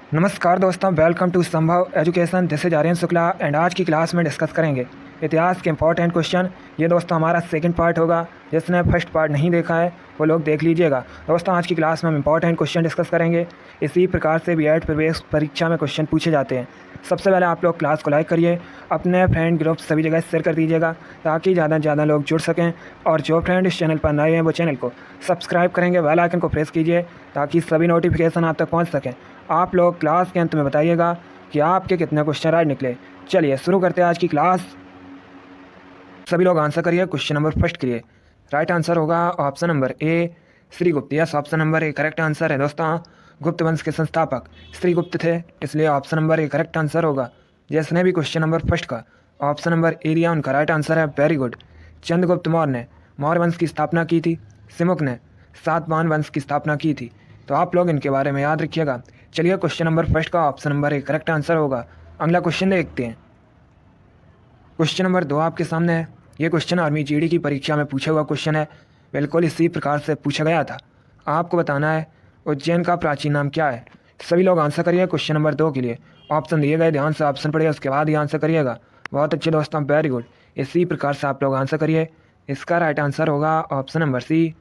नमस्कार दोस्तों, welcome to Sambhav education. This is Aryan Shukla and आज की क्लास में डिस्कस करेंगे इतिहास के इंपॉर्टेंट क्वेश्चन। ये दोस्तों हमारा सेकंड पार्ट होगा। जिसने फर्स्ट पार्ट नहीं देखा है वो लोग देख लीजिएगा। दोस्तों आज की क्लास में हम इंपॉर्टेंट क्वेश्चन डिस्कस करेंगे। इसी प्रकार से बीएड प्रवेश परीक्षा में क्वेश्चन पूछे जाते हैं। सबसे पहले आप लोग क्लास को लाइक करिए, अपने फ्रेंड ग्रुप सभी जगह शेयर कर दीजिएगा ताकि ज़्यादा से ज़्यादा लोग जुड़ सकें। और जो फ्रेंड इस चैनल पर नए हैं वो चैनल को सब्सक्राइब करेंगे, बेल आइकन को प्रेस कीजिए ताकि सभी नोटिफिकेशन आप तक पहुँच सकें। आप लोग क्लास के अंत में बताइएगा कि आपके कितने क्वेश्चन राइट निकले। चलिए शुरू करते हैं आज की क्लास। सभी लोग आंसर करिए। क्वेश्चन नंबर फर्स्ट के लिए राइट आंसर होगा option number A, Srigupta. Yes, option number A correct answer है। दोस्तों गुप्त वंश के संस्थापक श्रीगुप्त थे, इसलिए option number A correct answer होगा। जिसने भी क्वेश्चन नंबर फर्स्ट का ऑप्शन नंबर ए दिया उनका राइट आंसर है। Very good. चंद्रगुप्त मौर्य ने मौर्य वंश की स्थापना की थी। सिमुक ने सातवाहन वंश की स्थापना की थी। तो आप लोग इनके बारे में याद रखिएगा। चलिए क्वेश्चन नंबर फर्स्ट का option number A correct answer होगा। अगला क्वेश्चन देखते हैं। क्वेश्चन नंबर 2 आपके सामने है। ये क्वेश्चन आर्मी जीडी की परीक्षा में पूछा हुआ क्वेश्चन है। बिल्कुल इसी प्रकार से पूछा गया था। आपको बताना है उज्जैन का प्राचीन नाम क्या है। सभी लोग आंसर करिए। क्वेश्चन नंबर 2 के लिए ऑप्शन दिए गए, ध्यान से ऑप्शन पढ़िए, उसके बाद ही आंसर करिएगा। बहुत अच्छे दोस्तों, वेरी गुड। इसी प्रकार से आप लोग आंसर करिए। इसका राइट आंसर होगा option number C,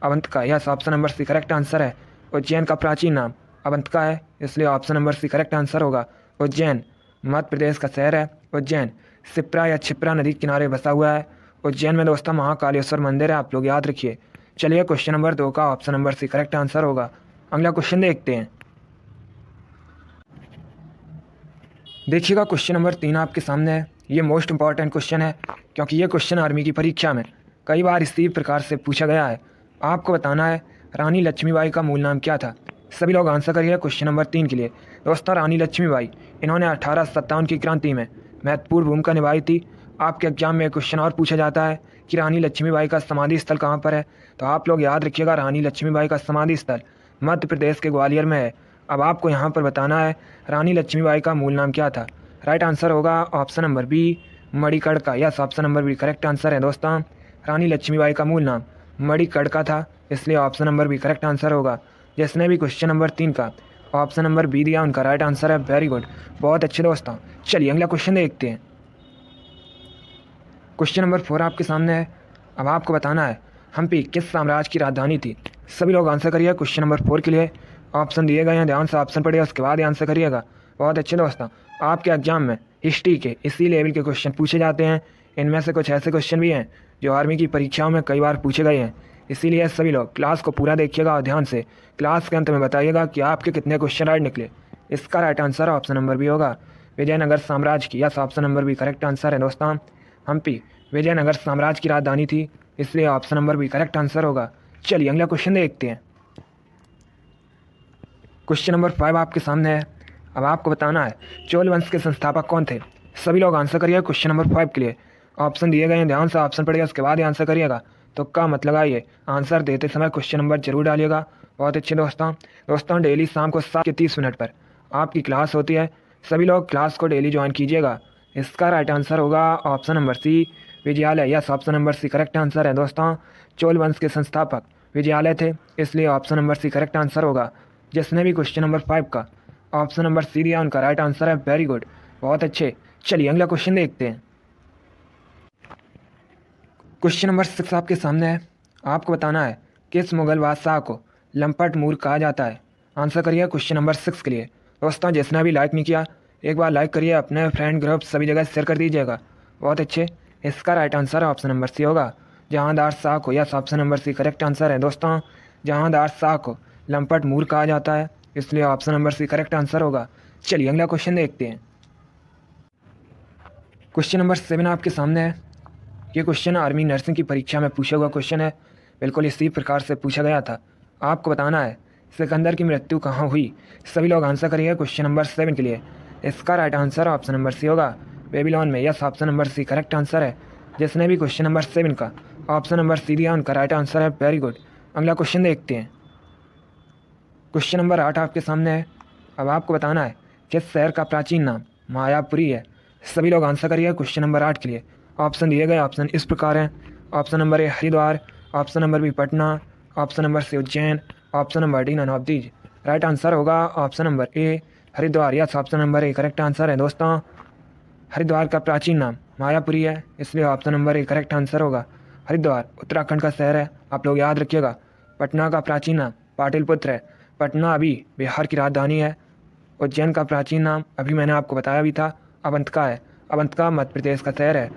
Avantika. Yes, option number C correct answer है। उज्जैन का प्राचीन नाम अवंतिका है, इसलिए option number C correct answer होगा। उज्जैन मध्य प्रदेश का शहर है। उज्जैन शिप्रा या क्षिप्रा नदी के किनारे बसा हुआ है। उज्जैन में दोस्तों महाकालेश्वर मंदिर है, आप लोग याद रखिए। चलिए क्वेश्चन नंबर 2 का option number C correct answer होगा। अगला क्वेश्चन देखते हैं। देखिएगा क्वेश्चन नंबर 3 आपके सामने है। ये मोस्ट इंपॉर्टेंट क्वेश्चन है क्योंकि ये क्वेश्चन आर्मी की परीक्षा में कई बार इसी प्रकार से पूछा गया है। आपको बताना है रानी लक्ष्मीबाई का मूल नाम क्या था। सभी लोग आंसर करिए। क्वेश्चन नंबर 3 के लिए दोस्तों रानी लक्ष्मीबाई, इन्होंने 1857 की क्रांति में महत्वपूर्ण भूमिका निभाई थी। आपके एग्जाम में क्वेश्चन और पूछा जाता है कि रानी लक्ष्मीबाई का समाधि स्थल कहाँ पर है। तो आप लोग याद रखिएगा, रानी लक्ष्मीबाई का समाधि स्थल मध्य प्रदेश के ग्वालियर में है। अब आपको यहाँ पर बताना है रानी लक्ष्मीबाई का मूल नाम क्या था। राइट आंसर होगा option number B, Manikarnika. Yes, option number B correct answer है। दोस्तों रानी लक्ष्मीबाई का मूल नाम मणिकर्णिका था, इसलिए option number B correct answer होगा। जिसने भी क्वेश्चन नंबर 3 का ऑप्शन नंबर बी दिया उनका राइट आंसर है। वेरी गुड, बहुत अच्छे दोस्तों। चलिए अगला क्वेश्चन देखते हैं। क्वेश्चन नंबर 4 आपके सामने है। अब आपको बताना है हम्पी किस साम्राज्य की राजधानी थी। सभी लोग आंसर करिए। क्वेश्चन नंबर 4 के लिए ऑप्शन दिए गए हैं, ध्यान से ऑप्शन पढ़िए, उसके बाद ही आंसर करिएगा। बहुत अच्छे दोस्तों, आपके एग्जाम में हिस्ट्री के इसी लेवल के क्वेश्चन पूछे जाते हैं। इनमें से कुछ ऐसे क्वेश्चन भी हैं जो आर्मी की परीक्षाओं में कई बार पूछे गए हैं। इसीलिए सभी लोग क्लास को पूरा देखिएगा और ध्यान से क्लास के अंत में बताइएगा कि आपके कितने क्वेश्चन राइट निकले। इसका right answer option number B होगा, विजयनगर साम्राज्य की। Yes, option number B correct answer है। दोस्तों हम्पी विजयनगर साम्राज्य की राजधानी थी, इसलिए option number B correct answer होगा। चलिए अगला क्वेश्चन देखते हैं। क्वेश्चन नंबर 5 आपके सामने है। अब आपको बताना है चोल वंश के संस्थापक कौन थे। सभी लोग आंसर करिए। क्वेश्चन नंबर 5 के लिए ऑप्शन दिए गए हैं, ध्यान से ऑप्शन पढ़िएगा, उसके बाद ही आंसर करिएगा। तो का मतलब लगाइए, आंसर देते समय क्वेश्चन नंबर जरूर डालिएगा। बहुत अच्छे दोस्तों डेली शाम को 7:30 पर आपकी क्लास होती है। सभी लोग क्लास को डेली ज्वाइन कीजिएगा। इसका राइट आंसर होगा option number C, Vijayalaya. Yes, option number C correct answer है। दोस्तों चोल वंश के संस्थापक विजयालय थे, इसलिए option number C correct answer होगा। जिसने भी क्वेश्चन नंबर 5 का ऑप्शन नंबर सी दिया उनका राइट आंसर है। वेरी गुड, बहुत अच्छे। चलिए अगला क्वेश्चन देखते हैं। क्वेश्चन नंबर 6 आपके सामने है। आपको बताना है किस मुगल बादशाह को लंपट मूर कहा जाता है। आंसर करिए क्वेश्चन नंबर 6 के लिए। दोस्तों जिसने अभी लाइक नहीं किया एक बार लाइक करिए, अपने फ्रेंड ग्रुप सभी जगह शेयर कर दीजिएगा। बहुत अच्छे। इसका right answer option number C होगा, जहांदार शाह को। Yes, option number C correct answer है। दोस्तों जहांदार शाह को लंपट मूर कहा जाता है, इसलिए option number C correct answer होगा। चलिए अगला क्वेश्चन देखते हैं। क्वेश्चन नंबर 7 आपके सामने है। ये क्वेश्चन आर्मी नर्सिंग की परीक्षा में पूछा हुआ क्वेश्चन है। बिल्कुल इसी प्रकार से पूछा गया था। आपको बताना है सिकंदर की मृत्यु कहाँ हुई। सभी लोग आंसर करिए क्वेश्चन नंबर 7 के लिए। इसका right answer option number C होगा, बेबीलोन में। Yes, option number C correct answer है। जिसने भी क्वेश्चन नंबर 7 का ऑप्शन नंबर सी दिया उनका राइट आंसर है। Very good. अगला क्वेश्चन देखते हैं। क्वेश्चन नंबर 8 आपके सामने है। अब आपको बताना है किस शहर का प्राचीन नाम मायापुरी है। सभी लोग आंसर करिए क्वेश्चन नंबर 8 के लिए। ऑप्शन दिए गए ऑप्शन इस प्रकार हैं। Option number A Haridwar, option number B Patna, option number C Ujjain, option number D none of these. Right answer होगा option number A Haridwar, yes option number A correct answer है दोस्तों। हरिद्वार का प्राचीन नाम मायापुरी है, इसलिए option number A correct answer होगा। हरिद्वार उत्तराखंड का शहर है, आप लोग याद रखिएगा। पटना का प्राचीन नाम पाटलिपुत्र है, पटना अभी बिहार की राजधानी है। उज्जैन का प्राचीन नाम अभी मैंने आपको बताया भी था, अवंतिका है। अवंतिका मध्य प्रदेश का शहर है,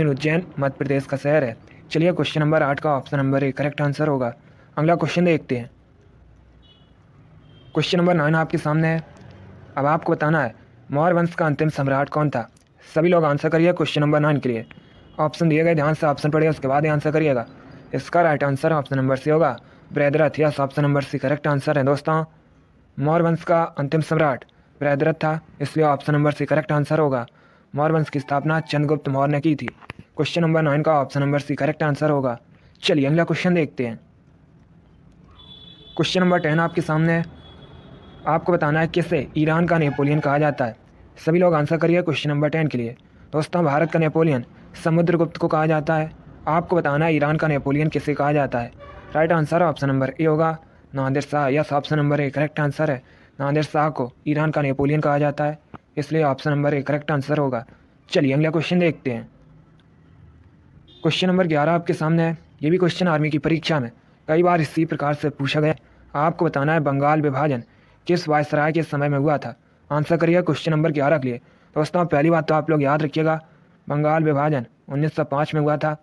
उज्जैन मध्य प्रदेश का शहर है। चलिए क्वेश्चन नंबर 8 का option number A correct answer होगा। अगला क्वेश्चन देखते हैं। क्वेश्चन नंबर 9 आपके सामने है। अब आपको बताना है मौर्य वंश का अंतिम सम्राट कौन था। सभी लोग आंसर करिए क्वेश्चन नंबर 9 के लिए। ऑप्शन दिए गए, ध्यान से ऑप्शन पढ़िए, उसके बाद ही आंसर करिएगा। इसका right answer option number C होगा, Brihadratha, yes option number C correct answer है दोस्तों। मौर्य वंश का अंतिम सम्राट बृहद्रथ था, इसलिए option number C correct answer होगा। मौर्य वंश की स्थापना चंद्रगुप्त मौर्य ने की थी। क्वेश्चन नंबर 9 का option number C correct answer होगा। चलिए अगला क्वेश्चन देखते हैं। क्वेश्चन नंबर 10 आपके सामने है। आपको बताना है किसे ईरान का नेपोलियन कहा जाता है। सभी लोग आंसर करिए क्वेश्चन नंबर 10 के लिए। दोस्तों भारत का नेपोलियन समुद्रगुप्त को कहा जाता है। आपको बताना है ईरान का नेपोलियन किसे कहा जाता है। Right answer option number A होगा, Nadir Shah, yes option number A correct answer है। नादिर शाह को ईरान का नेपोलियन कहा जाता है, इसलिए option number A correct answer होगा। चलिए अगला क्वेश्चन देखते हैं। क्वेश्चन नंबर 11 आपके सामने है। ये भी क्वेश्चन आर्मी की परीक्षा में कई बार इसी प्रकार से पूछा गया। आपको बताना है बंगाल विभाजन किस वायसराय के समय में हुआ था। आंसर करिए क्वेश्चन नंबर 11 के लिए। दोस्तों पहली बात तो आप लोग याद रखिएगा, बंगाल विभाजन 1905 में हुआ था।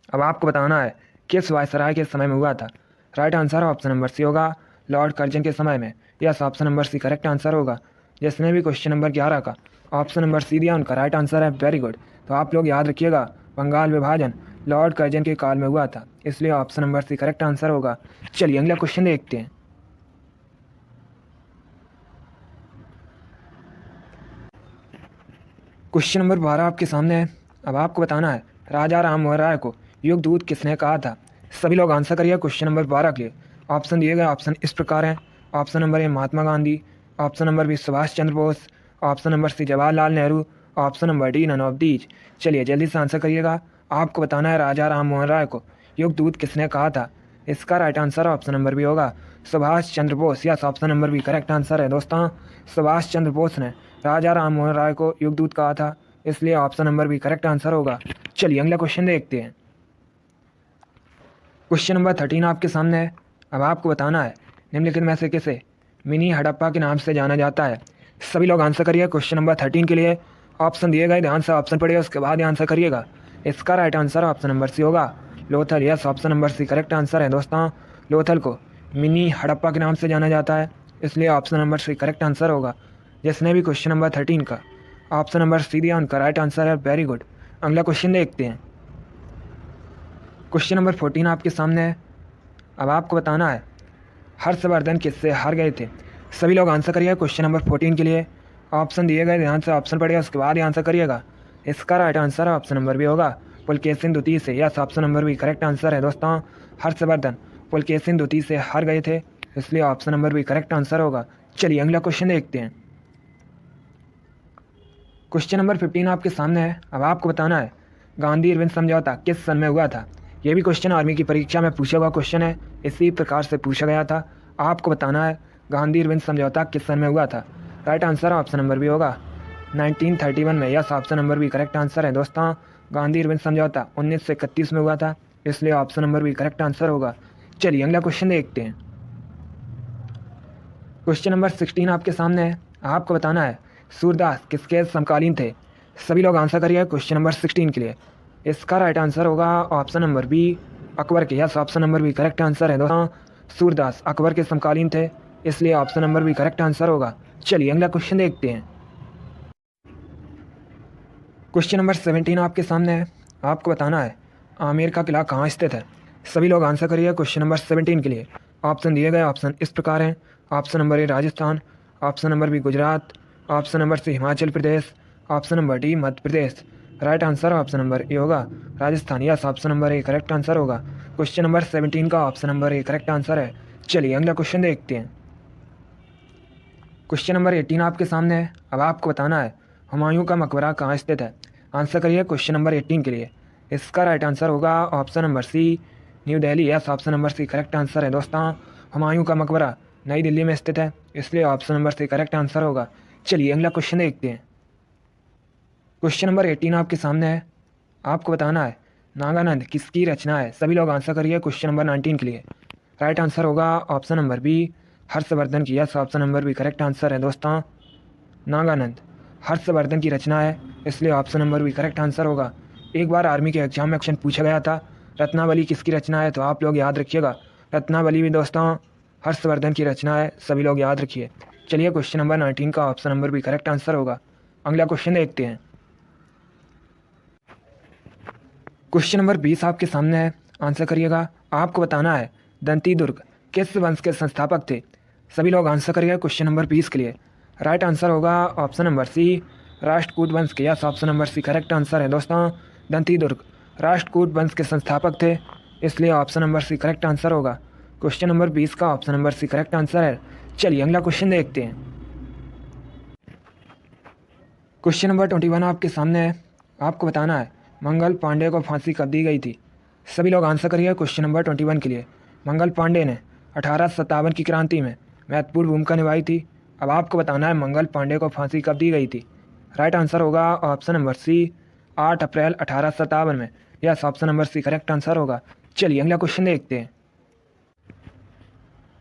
अब आपको बताना है किस वायसराय के समय में हुआ था। Right answer option number C होगा, लॉर्ड कर्जन के समय में, yes option number C correct answer होगा। जिसने भी क्वेश्चन नंबर 11 का ऑप्शन नंबर सी दिया उनका राइट आंसर है, वेरी गुड। तो आप लोग याद रखिएगा बंगाल विभाजन लॉर्ड कर्जन के काल में हुआ था, इसलिए option number C correct answer होगा। चलिए अगला क्वेश्चन देखते हैं। क्वेश्चन नंबर 12 आपके सामने है। अब आपको बताना है राजा राम मोहन राय को युगदूत किसने कहा था। सभी लोग आंसर करिए क्वेश्चन नंबर 12 के लिए। ऑप्शन दिए गए ऑप्शन इस प्रकार हैं। Option number A Mahatma Gandhi, option number B Subhash Chandra Bose, option number C Jawaharlal Nehru, option number D none of these. चलिए जल्दी से आंसर करिएगा। आपको बताना है राजा राम मोहन राय को युगदूत किसने कहा था। इसका right answer option number B होगा, Subhash Chandra Bose, yes option number B correct answer है दोस्तों। सुभाष चंद्र बोस ने राजा राम मोहन राय को युगदूत कहा था, इसलिए option number B correct answer होगा। चलिए अगला क्वेश्चन देखते हैं। क्वेश्चन नंबर 13 आपके सामने है। अब आपको बताना है निम्नलिखित में से किसे मिनी हड़प्पा के नाम से जाना जाता है। सभी लोग आंसर करिए क्वेश्चन नंबर 13 के लिए। ऑप्शन दिए गए, ध्यान से ऑप्शन पढ़िए, उसके बाद आंसर करिएगा। इसका right answer option number C होगा, Lothal, yes option number C correct answer है दोस्तों। लोथल को मिनी हड़प्पा के नाम से जाना जाता है, इसलिए option number C correct answer होगा। जिसने भी क्वेश्चन नंबर 13 का ऑप्शन नंबर सी दिया उनका राइट आंसर है, वेरी गुड। अगला क्वेश्चन देखते हैं। क्वेश्चन नंबर 14 आपके सामने है। अब आपको बताना है हर्षवर्धन किससे हार गए थे। सभी लोग आंसर करिए क्वेश्चन नंबर 14 के लिए। ऑप्शन दिए गए, ध्यान से ऑप्शन पढ़िए, उसके बाद ही आंसर करिएगा। इसका right answer option number B होगा, पुलकेशिन द्वितीय से, yes option number B correct answer है दोस्तों। हर्षवर्धन पुलकेशिन द्वितीय से हार गए थे, इसलिए option number B correct answer होगा। चलिए अगला क्वेश्चन देखते हैं। क्वेश्चन नंबर 15 आपके सामने है। अब आपको बताना है गांधी इरविन समझौता किस सन में हुआ था। यह भी क्वेश्चन आर्मी की परीक्षा में पूछा हुआ क्वेश्चन है, इसी प्रकार से पूछा गया था। आपको बताना है गांधी इरविन समझौता किस सन में हुआ था। Right answer option number B होगा, 1931 में, yes option number B correct answer है दोस्तों। गांधी इरविन समझौता 1931 में हुआ था, इसलिए option number B correct answer होगा। चलिए अगला क्वेश्चन देखते हैं। क्वेश्चन नंबर 16 आपके सामने है। आपको बताना है सूरदास किसके समकालीन थे। सभी लोग आंसर करिए क्वेश्चन नंबर 16 के लिए। इसका राइट आंसर होगा ऑप्शन नंबर बी, अकबर के, yes option number B correct answer है दोस्तों। सूरदास अकबर के समकालीन थे, इसलिए option number B correct answer होगा। चलिए अगला क्वेश्चन देखते हैं। क्वेश्चन नंबर 17 आपके सामने है। आपको बताना है आमेर का किला कहाँ स्थित है। सभी लोग आंसर करिए क्वेश्चन नंबर 17 के लिए। ऑप्शन दिए गए ऑप्शन इस प्रकार हैं। Option number A Rajasthan, option number B Gujarat, option number C Himachal Pradesh, option number D Madhya Pradesh. Right answer option number A होगा, Rajasthan, yes option number A correct answer होगा। क्वेश्चन नंबर 17 का option number A correct answer है। चलिए अगला question देखते हैं। Question number 18 आपके सामने है। अब आपको बताना है हुमायूं का मकबरा कहाँ स्थित है। आंसर करिए क्वेश्चन नंबर 18 के लिए। इसका राइट आंसर होगा option number C, new Delhi, yes option number C correct answer है दोस्तों। हुमायूं का मकबरा नई दिल्ली में स्थित है, इसलिए option number C correct answer होगा। चलिए अगला क्वेश्चन देखते हैं। क्वेश्चन नंबर 18 आपके सामने है। आपको बताना है नागानंद किसकी रचना है। सभी लोग आंसर करिए क्वेश्चन नंबर 19 के लिए। राइट आंसर होगा ऑप्शन नंबर बी, हर्षवर्धन की। Yes, option number B correct answer है दोस्तों। नागानंद हर्षवर्धन की रचना है, इसलिए option number B correct answer होगा। एक बार आर्मी के एग्जाम में क्वेश्चन पूछा गया था रत्नावली किसकी रचना है, तो आप लोग याद रखिएगा रत्नावली भी दोस्तों हर्षवर्धन की रचना है, सभी लोग याद रखिए। चलिए क्वेश्चन नंबर 19 का option number B correct answer होगा। अगला क्वेश्चन देखते हैं। क्वेश्चन नंबर 20 आपके सामने है, आंसर करिएगा। आपको बताना है दंती दुर्ग किस वंश के संस्थापक थे। सभी लोग आंसर करिएगा क्वेश्चन नंबर 20 के लिए। राइट आंसर होगा ऑप्शन नंबर सी, राष्ट्रकूट वंश के। Yes, option number C correct answer है दोस्तों। दंती दुर्ग राष्ट्रकूट वंश के संस्थापक थे, इसलिए option number C correct answer होगा। क्वेश्चन नंबर 20 का option number C correct answer है। चलिए अगला क्वेश्चन देखते हैं। क्वेश्चन नंबर 21 आपके सामने है। आपको बताना है मंगल पांडे को फांसी कब दी गई थी। सभी लोग आंसर करिए क्वेश्चन नंबर 21 के लिए। मंगल पांडे ने 1857 की क्रांति में महत्वपूर्ण भूमिका निभाई थी। अब आपको बताना है मंगल पांडे को फांसी कब दी गई थी। राइट आंसर होगा ऑप्शन नंबर सी, 8 अप्रैल 1857 में। Yes, option number C correct answer होगा। चलिए अगला क्वेश्चन देखते हैं।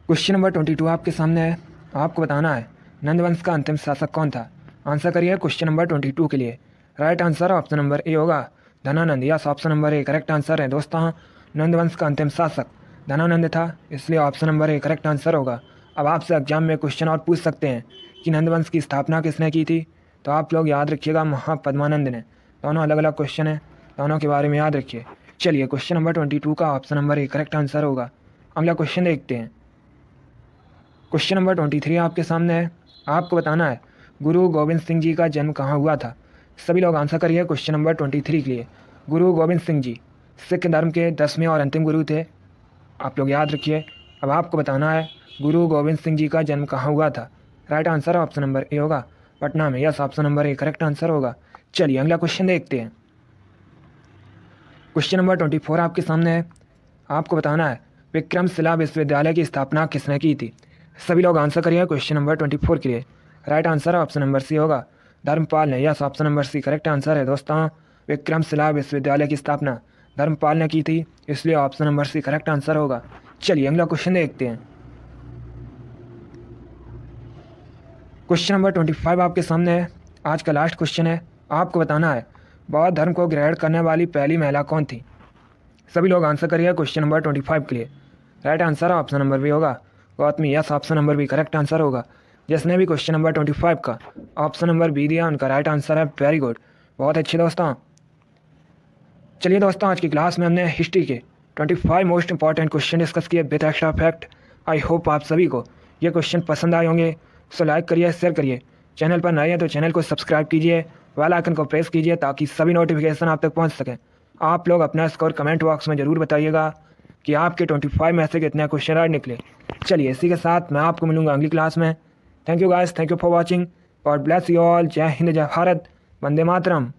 क्वेश्चन नंबर 22 आपके सामने है। आपको बताना है नंदवंश का अंतिम शासक कौन था। आंसर करिए क्वेश्चन नंबर 22 के लिए। Right answer option number A होगा Dhanananda. Yes, option number A correct answer है दोस्तों। नंदवंश का अंतिम शासक धनानंद था, इसलिए option number A correct answer होगा। अब आपसे एग्जाम में क्वेश्चन और पूछ सकते हैं कि नंदवंश की स्थापना किसने की थी, तो आप लोग याद रखिएगा महापद्मानंद ने। दोनों अलग अलग क्वेश्चन हैं, दोनों के बारे में याद रखिए। चलिए क्वेश्चन नंबर 22 का option number A correct answer होगा। अगला क्वेश्चन देखते हैं। क्वेश्चन नंबर 23 आपके सामने है। आपको बताना है गुरु गोविंद सिंह जी का जन्म कहाँ हुआ था। सभी लोग आंसर करिए क्वेश्चन नंबर 23 के लिए। गुरु गोविंद सिंह जी सिख धर्म के 10वें और अंतिम गुरु थे, आप लोग याद रखिए। अब आपको बताना है गुरु गोविंद सिंह जी का जन्म कहाँ हुआ था। Right answer option number A होगा पटना में। Yes, option number A correct answer होगा। चलिए अगला क्वेश्चन देखते हैं। क्वेश्चन नंबर 24 आपके सामने है। आपको बताना है विक्रमशिला विश्वविद्यालय की स्थापना किसने की थी। सभी लोग आंसर करिए क्वेश्चन नंबर 24 के लिए। Right answer option number C होगा धर्मपाल ने। Yes, option number C correct answer है दोस्तों। विक्रमशिला विश्वविद्यालय की स्थापना धर्मपाल ने की थी, इसलिए option number C correct answer होगा। चलिए अगला क्वेश्चन देखते हैं। क्वेश्चन नंबर 25 आपके सामने है। आज का लास्ट क्वेश्चन है। आपको बताना है बौद्ध धर्म को ग्रहण करने वाली पहली महिला कौन थी। सभी लोग आंसर करिए क्वेश्चन नंबर 25 के लिए। Right answer option number B होगा Gautami. Yes, option number B correct answer होगा। जिसने भी क्वेश्चन नंबर 25 का ऑप्शन नंबर बी दिया उनका राइट आंसर है। वेरी गुड, बहुत अच्छे दोस्तों। चलिए दोस्तों, आज की क्लास में हमने हिस्ट्री के 25 मोस्ट इंपॉर्टेंट क्वेश्चन डिस्कस किए with extra fact. I hope आप सभी को ये क्वेश्चन पसंद आए होंगे। सो लाइक करिए, शेयर करिए। चैनल पर नए हैं तो चैनल को सब्सक्राइब कीजिए, बेल आइकन को प्रेस कीजिए ताकि सभी नोटिफिकेशन आप तक पहुंच सकें। आप लोग अपना स्कोर कमेंट बॉक्स में ज़रूर बताइएगा कि आपके 25 में से कितने क्वेश्चन आज निकले। चलिए इसी के साथ मैं आपको मिलूंगा अगली क्लास में। Thank you guys, thank you for watching. God bless you all. जय हिंद, जय भारत, वंदे मातरम।